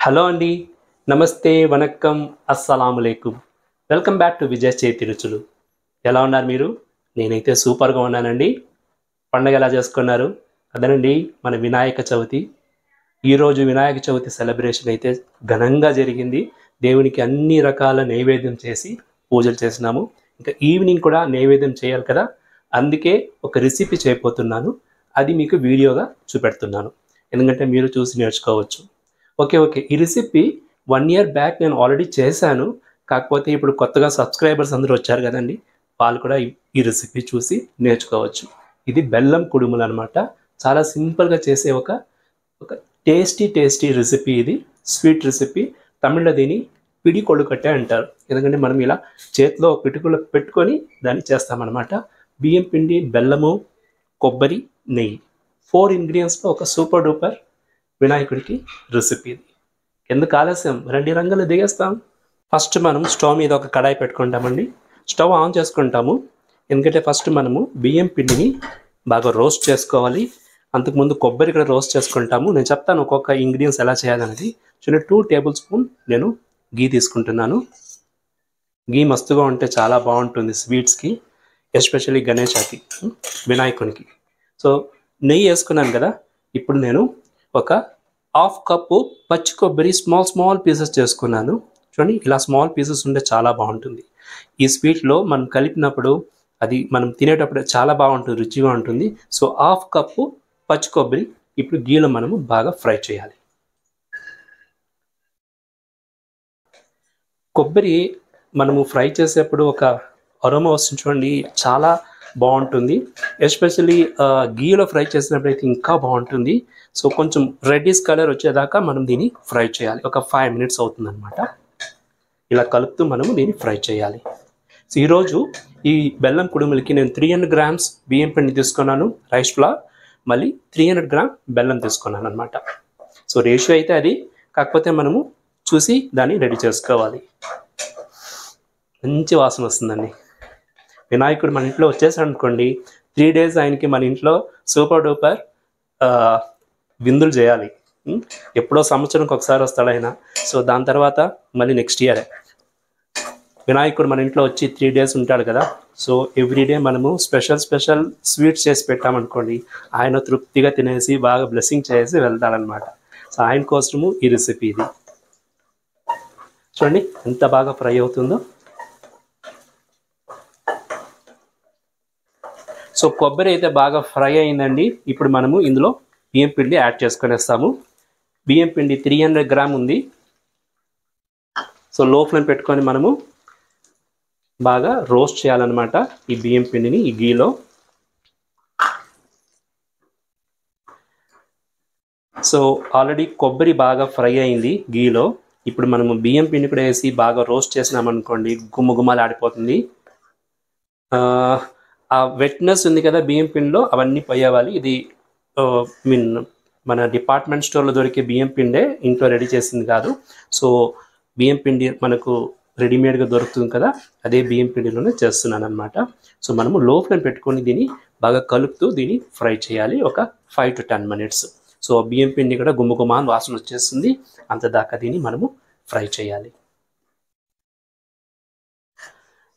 Hello అండి, నమస్తే, వనక్కం, అస్సలాములేకుం. వెల్కమ్ బ్యాక్ టు విజయ్ చేతి రుచులు. ఎలా ఉన్నారు మీరు? నేనైతే సూపర్గా ఉన్నానండి. పండగ ఎలా చేసుకున్నారు? అదేనండి మన వినాయక చవితి. ఈరోజు వినాయక చవితి సెలబ్రేషన్ అయితే ఘనంగా జరిగింది. దేవునికి అన్ని రకాల నైవేద్యం చేసి పూజలు చేసినాము. ఇంకా ఈవినింగ్ కూడా నైవేద్యం చేయాలి కదా, అందుకే ఒక రెసిపీ చేయబోతున్నాను. అది మీకు వీడియోగా చూపెడుతున్నాను, ఎందుకంటే మీరు చూసి నేర్చుకోవచ్చు. ఓకే, ఈ రెసిపీ 1 ఇయర్ బ్యాక్ నేను ఆల్రెడీ చేశాను. కాకపోతే ఇప్పుడు కొత్తగా సబ్స్క్రైబర్స్ అందరూ వచ్చారు కదండి, వాళ్ళు కూడా ఈ రెసిపీ చూసి నేర్చుకోవచ్చు. ఇది బెల్లం కుడుములు అనమాట. చాలా సింపుల్గా చేసే ఒక టేస్టీ రెసిపీ. ఇది స్వీట్ రెసిపీ. తమిళ్లో దీన్ని పిడి కొడుకట్టే అంటారు. ఎందుకంటే మనం ఇలా చేతిలో పిటుకులు పెట్టుకొని దాన్ని చేస్తామన్నమాట. బియ్యం పిండి, బెల్లము, కొబ్బరి, నెయ్యి, 4 ఇంగ్రీడియంట్స్తో ఒక సూపర్ డూపర్ వినాయకుడికి రెసిపీ. ఇది ఎందుకు ఆలస్యం, రండి రంగులు దిగేస్తాం. ఫస్ట్ మనం స్టవ్ మీద ఒక కడాయి పెట్టుకుంటామండి. స్టవ్ ఆన్ చేసుకుంటాము, ఎందుకంటే ఫస్ట్ మనము బియ్యం పిండిని బాగా రోస్ట్ చేసుకోవాలి. అంతకుముందు కొబ్బరి కూడా రోస్ట్ చేసుకుంటాము. నేను చెప్తాను ఒక్కొక్క ఇంగ్రీడియంట్స్ ఎలా చేయాలనేది. చిన్న 2 టేబుల్ స్పూన్ నేను గీ తీసుకుంటున్నాను. గీ మస్తుగా ఉంటే చాలా బాగుంటుంది స్వీట్స్కి, ఎస్పెషల్లీ గణేశాకి, వినాయకునికి. సో నెయ్యి వేసుకున్నాను కదా, ఇప్పుడు నేను ఒక 1/2 కప్పు పచ్చి కొబ్బరి స్మాల్ పీసెస్ చేసుకున్నాను. చూడండి, ఇలా స్మాల్ పీసెస్ ఉంటే చాలా బాగుంటుంది. ఈ స్వీట్లో మనం కలిపినప్పుడు అది మనం తినేటప్పుడు చాలా బాగుంటుంది, రుచిగా ఉంటుంది. సో 1/2 కప్పు పచ్చి కొబ్బరి ఇప్పుడు గీలో మనము బాగా ఫ్రై చేయాలి. కొబ్బరి మనము ఫ్రై చేసేప్పుడు ఒక అరోమా వస్తుంది చూడండి, చాలా బాగుంటుంది. ఎస్పెషల్లీ గీలో ఫ్రై చేసినప్పుడు అయితే ఇంకా బాగుంటుంది. సో కొంచెం రెడ్డిష్ కలర్ వచ్చేదాకా మనం దీన్ని ఫ్రై చేయాలి. ఒక 5 మినిట్స్ అవుతుంది అనమాట. ఇలా కలుపుతూ మనము దీన్ని ఫ్రై చేయాలి. సో ఈరోజు ఈ బెల్లం కుడుములకి నేను 300 గ్రామ్స్ బియ్యం పిండి తీసుకున్నాను, రైస్ ఫ్లోర్, మళ్ళీ 300 గ్రామ్ బెల్లం తీసుకున్నాను అనమాట. సో రేషియో అయితే అది, కాకపోతే మనము చూసి దాన్ని రెడీ చేసుకోవాలి. మంచి వాసన వస్తుందండి. వినాయకుడు మన ఇంట్లో వచ్చేసాడు అనుకోండి, 3 days ఆయనకి మన ఇంట్లో సూపర్ డూపర్ విందులు చేయాలి. ఎప్పుడో సంవత్సరంకి ఒకసారి వస్తాడు ఆయన. సో దాని తర్వాత మళ్ళీ నెక్స్ట్ ఇయరే వినాయకుడు మన ఇంట్లో వచ్చి 3 days ఉంటాడు కదా. సో ఎవ్రీడే మనము స్పెషల్ స్వీట్స్ చేసి పెట్టామనుకోండి, ఆయన తృప్తిగా తినేసి బాగా బ్లెస్సింగ్ చేసి వెళ్తాడనమాట. సో ఆయన కోసము ఈ రెసిపీ. ఇది చూడండి ఎంత బాగా ఫ్రై అవుతుందో. సో కొబ్బరి అయితే బాగా ఫ్రై అయిందండి. ఇప్పుడు మనము ఇందులో బియ్యం పిండి యాడ్ చేసుకునేస్తాము. బియ్యం పిండి 300 గ్రామ్ ఉంది. సో లో ఫ్లేమ్ పెట్టుకొని మనము బాగా రోస్ట్ చేయాలన్నమాట ఈ బియ్యం పిండిని ఈ గీలో. సో ఆల్రెడీ కొబ్బరి బాగా ఫ్రై అయింది గీలో. ఇప్పుడు మనము బియ్యం పిండి కూడా వేసి బాగా రోస్ట్ చేసినామనుకోండి, గుమ్మగుమ్మలు ఆడిపోతుంది. ఆ వెట్నెస్ ఉంది కదా బియ్యం పిండిలో, అవన్నీ పోయేవాలి. ఇది మన డిపార్ట్మెంట్ స్టోర్లో దొరికే బియ్యం పిండే, ఇంట్లో రెడీ చేసింది కాదు. సో బియ్యం పిండి మనకు రెడీమేడ్గా దొరుకుతుంది కదా, అదే బియ్యం పిండిలోనే చేస్తున్నాను అనమాట. సో మనము లో ఫ్లేమ్ పెట్టుకొని దీన్ని బాగా కలుపుతూ దీన్ని ఫ్రై చేయాలి ఒక 5 to 10 minutes. సో బియ్యం పిండి కూడా గుమ్మగుమ్మ వాసన వచ్చేస్తుంది, అంత దాకా దీన్ని మనము ఫ్రై చేయాలి.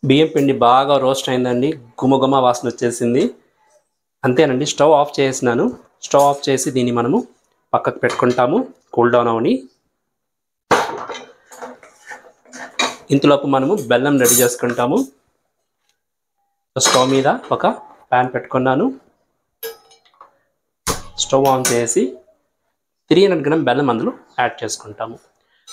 బియ్యం పిండి బాగా రోస్ట్ అయిందండి, గుమగుమ వాసన వచ్చేసింది. అంతేనండి, స్టవ్ ఆఫ్ చేసినాను. స్టవ్ ఆఫ్ చేసి దీన్ని మనము పక్కకు పెట్టుకుంటాము, కూల్ డౌన్ అవని. ఇంతలోపు మనము బెల్లం రెడీ చేసుకుంటాము. స్టవ్ మీద ఒక ప్యాన్ పెట్టుకున్నాను. స్టవ్ ఆన్ చేసి 300 గ్రామ్ బెల్లం అందులో యాడ్ చేసుకుంటాము.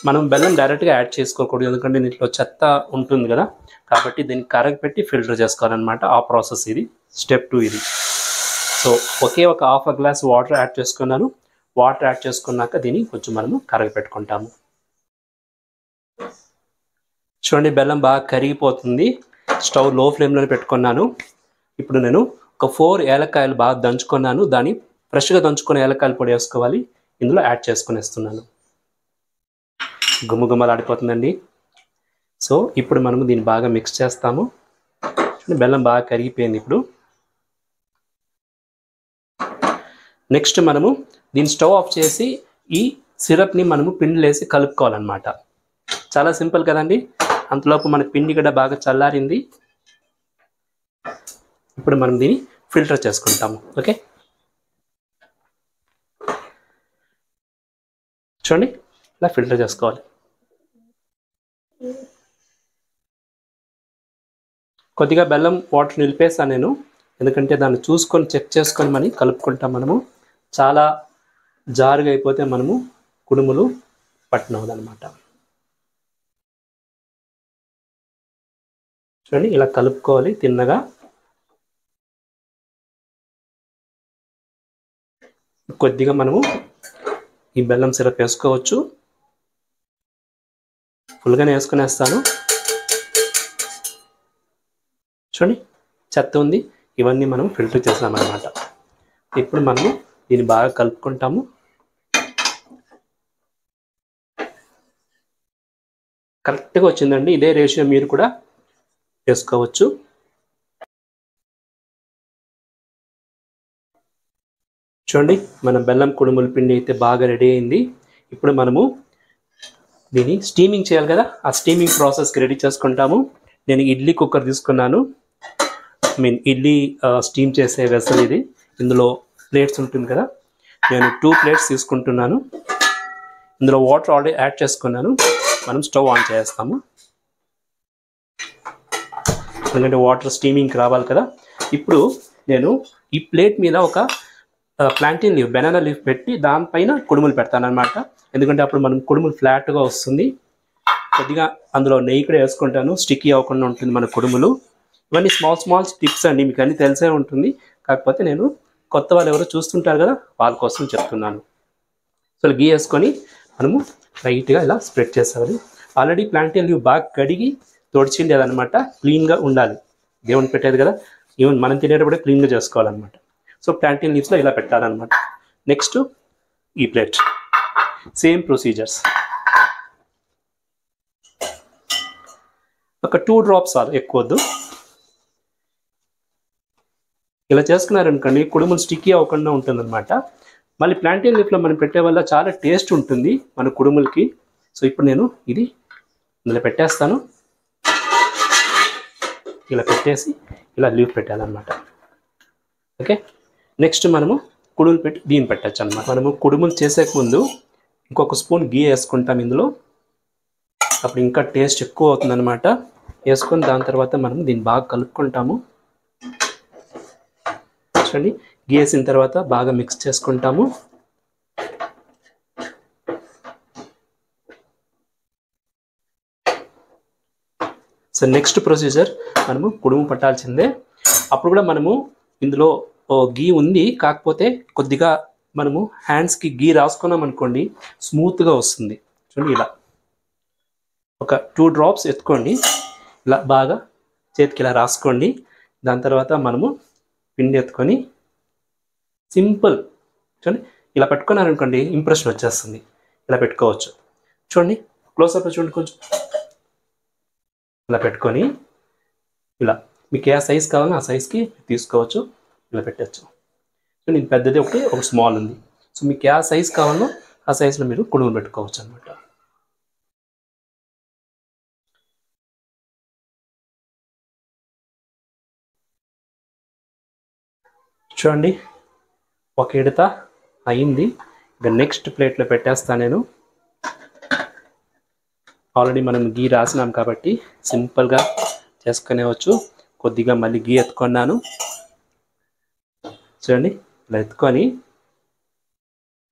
మనం బెల్లం డైరెక్ట్గా యాడ్ చేసుకోకూడదు, ఎందుకంటే దీంట్లో చెత్త ఉంటుంది కదా, కాబట్టి దీన్ని కరగపెట్టి ఫిల్టర్ చేసుకోవాలన్నమాట. ఆ ప్రాసెస్ ఇది, స్టెప్ 2 ఇది. సో ఒకే ఒక 1/2 గ్లాస్ వాటర్ యాడ్ చేసుకున్నాను. వాటర్ యాడ్ చేసుకున్నాక దీన్ని కొంచెం మనము కరగపెట్టుకుంటాము. చూడండి బెల్లం బాగా కరిగిపోతుంది. స్టవ్ లో ఫ్లేమ్లోనే పెట్టుకున్నాను. ఇప్పుడు నేను ఒక 4 ఏలక్కాయలు బాగా దంచుకున్నాను, దాన్ని ఫ్రెష్గా దంచుకున్న ఏలక్కాయల పొడి వేసుకోవాలి, ఇందులో యాడ్ చేసుకునేస్తున్నాను. గుమ్మగుమ్మలు ఆడిపోతుందండి. సో ఇప్పుడు మనము దీన్ని బాగా మిక్స్ చేస్తాము. బెల్లం బాగా కరిగిపోయింది. ఇప్పుడు నెక్స్ట్ మనము దీన్ని స్టవ్ ఆఫ్ చేసి ఈ సిరప్ని మనము పిండిలో వేసి కలుపుకోవాలన్నమాట. చాలా సింపుల్ కదండి. అంతలోపు మన పిండి కూడా బాగా చల్లారింది. ఇప్పుడు మనం దీన్ని ఫిల్టర్ చేసుకుంటాము. ఓకే, చూడండి ఇలా ఫిల్టర్ చేసుకోవాలి. కొద్దిగా బెల్లం వాటర్ నిలిపేసాను నేను, ఎందుకంటే దాన్ని చూసుకొని చెక్ చేసుకొని మనం కలుపుకుంటాం. మనము చాలా జారుగా అయిపోతే మనము కుడుములు పట్టనవదనమాట. చూడండి ఇలా కలుపుకోవాలి తిన్నగా. కొద్దిగా మనము ఈ బెల్లం సిరప్ వేసుకోవచ్చు. ఫుల్గానే వేసుకునేస్తాను. చూడండి చెత్త ఉంది, ఇవన్నీ మనం ఫిల్టర్ చేసామన్నమాట. ఇప్పుడు మనము దీన్ని బాగా కలుపుకుంటాము. కరెక్ట్గా వచ్చిందండి. ఇదే రేషియో మీరు కూడా వేసుకోవచ్చు. చూడండి మన బెల్లం కుడుముల పిండి అయితే బాగా రెడీ అయింది. ఇప్పుడు మనము దీన్ని స్టీమింగ్ చేయాలి కదా, ఆ స్టీమింగ్ ప్రాసెస్కి రెడీ చేసుకుంటాము. నేను ఇడ్లీ కుక్కర్ తీసుకున్నాను. ఇడ్లీ స్టీమ్ చేసే వెసల్ ఇది. ఇందులో ప్లేట్స్ ఉంటుంది కదా, నేను 2 ప్లేట్స్ తీసుకుంటున్నాను. ఇందులో వాటర్ ఆల్రెడీ యాడ్ చేసుకున్నాను. మనం స్టవ్ ఆన్ చేస్తాము, ఎందుకంటే వాటర్ స్టీమింగ్కి రావాలి కదా. ఇప్పుడు నేను ఈ ప్లేట్ మీద ఒక ప్లాంటీన్ లీఫ్, బనానా లీఫ్ పెట్టి దానిపైన కుడుములు పెడతాను అనమాట. ఎందుకంటే అప్పుడు మనం కుడుములు ఫ్లాట్గా వస్తుంది. కొద్దిగా అందులో నెయ్యి కూడా వేసుకుంటాను, స్టిక్కీ అవ్వకుండా ఉంటుంది మన కుడుములు. ఇవన్నీ స్మాల్ టిప్స్ అండి, మీకు అన్నీ తెలిసే ఉంటుంది. కాకపోతే నేను కొత్త వాళ్ళు ఎవరో చూస్తుంటారు కదా, వాళ్ళ కోసం చెప్తున్నాను. సో గీ వేసుకొని మనము లైట్గా ఇలా స్ప్రెడ్ చేసేవాలి. ఆల్రెడీ ప్లాంటీన్ లీవ్ బాగా కడిగి తొడిచింది అదనమాట. క్లీన్గా ఉండాలి, దేవుని పెట్టేది కదా, ఈవెన్ మనం తినేటప్పుడే క్లీన్గా చేసుకోవాలన్నమాట. సో ప్లాంటీన్ లీవ్స్లో ఇలా పెట్టాలన్నమాట. నెక్స్ట్ ఈ ప్లేట్, సేమ్ ప్రొసీజర్స్. ఒక 2 డ్రాప్స్ చాలు, ఎక్కువ వద్దు. ఇలా చేసుకున్నారనుకోండి కుడుములు స్టిక్కీ అవ్వకుండా ఉంటుందన్నమాట. మళ్ళీ ప్లాంటీన్ లీఫ్లో మనం పెట్టే వల్ల చాలా టేస్ట్ ఉంటుంది మన కుడుములకి. సో ఇప్పుడు నేను ఇది ఇలా పెట్టేస్తాను. ఇలా పెట్టేసి ఇలా లీఫ్ పెట్టాలన్నమాట. ఓకే, నెక్స్ట్ మనము కుడుములు పెట్టి దీన్ని పెట్టచ్చు అన్నమాట. మనము కుడుములు చేసే ముందు ఇంకొక స్పూన్ గీ వేసుకుంటాం ఇందులో, అప్పుడు ఇంకా టేస్ట్ ఎక్కువ అవుతుందన్నమాట. వేసుకొని దాని తర్వాత మనం దీన్ని బాగా కలుపుకుంటాము. చూడండి గీ వేసిన తర్వాత బాగా మిక్స్ చేసుకుంటాము. సో నెక్స్ట్ ప్రొసీజర్, మనము కుడుము పట్టాల్సిందే. అప్పుడు కూడా మనము ఇందులో గీ ఉంది, కాకపోతే కొద్దిగా మనము హ్యాండ్స్కి గీ రాసుకున్నాం అనుకోండి, స్మూత్గా వస్తుంది. చూడండి ఇలా ఒక 2 డ్రాప్స్ ఎత్తుకోండి, ఇలా బాగా చేతికి ఇలా రాసుకోండి. దాని తర్వాత మనము పిండి ఎత్తుకొని సింపుల్ చూడండి ఇలా పెట్టుకున్నారనుకోండి, ఇంప్రెషన్ వచ్చేస్తుంది. ఇలా పెట్టుకోవచ్చు. చూడండి క్లోజ్అప్లో చూడండి, కొంచెం ఇలా పెట్టుకొని ఇలా మీకు ఏ సైజ్ కావాలో ఆ సైజ్కి తీసుకోవచ్చు. ఇలా పెట్టచ్చు. నేను పెద్దది ఒక స్మాల్ ఉంది. సో మీకు ఏ సైజ్ కావాలో ఆ సైజులో మీరు కుడుములు పెట్టుకోవచ్చు అనమాట. చూడండి ఒక ఎడత అయింది. ఇక నెక్స్ట్ ప్లేట్లో పెట్టేస్తాను నేను. ఆల్రెడీ మనం గీ రాసినాం కాబట్టి సింపుల్గా చేసుకునేవచ్చు. కొద్దిగా మళ్ళీ గీ ఎత్తుకున్నాను. చూడండి ఇలా ఎత్తుకొని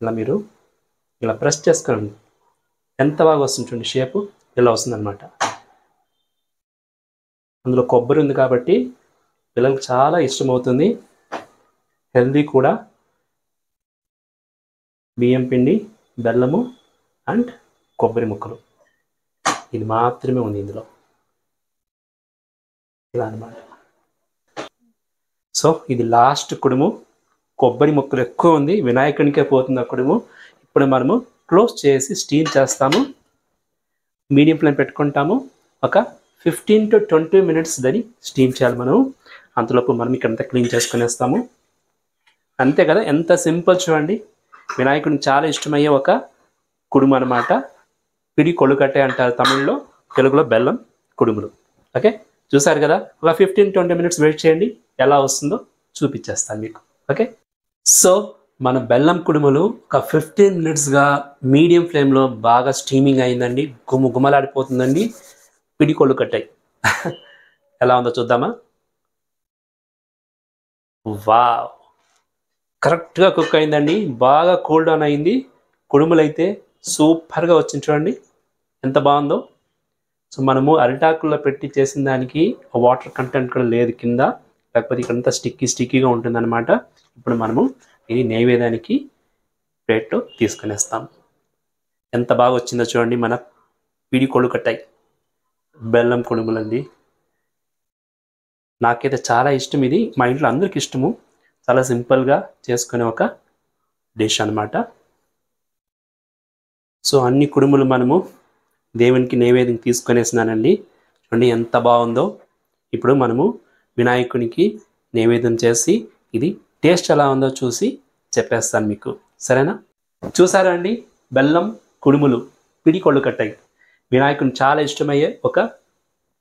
ఇలా మీరు ఇలా ప్రెస్ చేసుకోండి. ఎంత బాగా వస్తుంది చూడండి, షేపు ఇలా వస్తుందన్నమాట. అందులో కొబ్బరి ఉంది కాబట్టి పిల్లలకు చాలా ఇష్టమవుతుంది, హెల్దీ కూడా. బియ్యం పిండి, బెల్లము అండ్ కొబ్బరి ముక్కలు, ఇది మాత్రమే ఉంది ఇందులో. ఇలా అన్నమాట. సో ఇది లాస్ట్ కుడుము. కొబ్బరి ముక్కలు ఎక్కువ ఉంది, వినాయకునికే పోతుంది ఆ కుడుము. ఇప్పుడు మనము క్లోజ్ చేసి స్టీమ్ చేస్తాము. మీడియం ఫ్లేమ్ పెట్టుకుంటాము. ఒక 15 to 20 minutes దాన్ని స్టీమ్ చేయాలి మనం. అంతలోపు మనం ఇక్కడంతా క్లీన్ చేసుకునేస్తాము. అంతే కదా, ఎంత సింపుల్ చూడండి. వినాయకుడికి చాలా ఇష్టమయ్యే ఒక కుడుము అనమాట. పిడి కొలుకట్టే అంటారు తమిళ్లో, తెలుగులో బెల్లం కుడుములు. ఓకే, చూసారు కదా. ఒక 15-20 మినిట్స్ వెయిట్ చేయండి, ఎలా వస్తుందో చూపించేస్తాను మీకు. ఓకే, సో మన బెల్లం కుడుములు ఒక 15 మినిట్స్గా మీడియం ఫ్లేమ్లో బాగా స్టీమింగ్ అయిందండి. గుమలాడిపోతుందండి. పిడి కొలుకట్టాయి. ఎలా ఉందో చూద్దామా. వావ్, కరెక్ట్గా కుక్ అయిందండి. బాగా కూల్ డౌన్ అయింది. కుడుములు అయితే సూపర్గా వచ్చింది. చూడండి ఎంత బాగుందో. సో మనము అరిటాకుల్లో పెట్టి చేసిన దానికి వాటర్ కంటెంట్ కూడా లేదు కింద, లేకపోతే ఇక్కడంతా స్టిక్కీగా ఉంటుందన్నమాట. ఇప్పుడు మనము ఇది నైవేద్యానికి ప్లేట్లో తీసుకునేస్తాం. ఎంత బాగా వచ్చిందో చూడండి మన పిడి కొలుకట్టాయి బెల్లం కుడుములండి. నాకైతే చాలా ఇష్టం ఇది. మా ఇంట్లో అందరికి ఇష్టము. చాలా సింపుల్గా చేసుకునే ఒక డిష్ అనమాట. సో అన్ని కుడుములు మనము దేవునికి నైవేద్యం తీసుకునేసినానండి. చూడండి ఎంత బాగుందో. ఇప్పుడు మనము వినాయకునికి నైవేద్యం చేసి ఇది టేస్ట్ ఎలా ఉందో చూసి చెప్పేస్తాను మీకు, సరేనా. చూసారా అండి, బెల్లం కుడుములు పిడి కొలుకట్టాయి వినాయకుని చాలా ఇష్టమయ్యే ఒక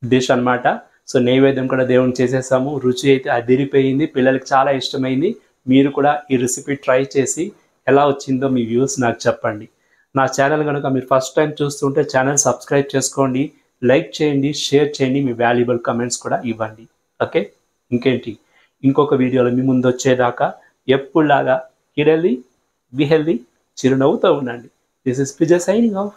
డిష్ అనమాట. సో నైవేద్యం కూడా దేవునికి చేసేసాము. రుచి అయితే అదిరిపోయింది, పిల్లలకి చాలా ఇష్టమైంది. మీరు కూడా ఈ రెసిపీ ట్రై చేసి ఎలా వచ్చిందో మీ వ్యూస్ నాకు చెప్పండి. నా ఛానల్ కనుక మీరు ఫస్ట్ టైం చూస్తుంటే ఛానల్ సబ్స్క్రైబ్ చేసుకోండి, లైక్ చేయండి, షేర్ చేయండి, మీ వాల్యుబుల్ కమెంట్స్ కూడా ఇవ్వండి. ఓకే, ఇంకేంటి, ఇంకొక వీడియోలో మీ ముందు వచ్చేదాకా ఎప్పుడులాగా బి హెల్దీ చిరునవ్వుతో ఉండండి. This is Vijay signing off.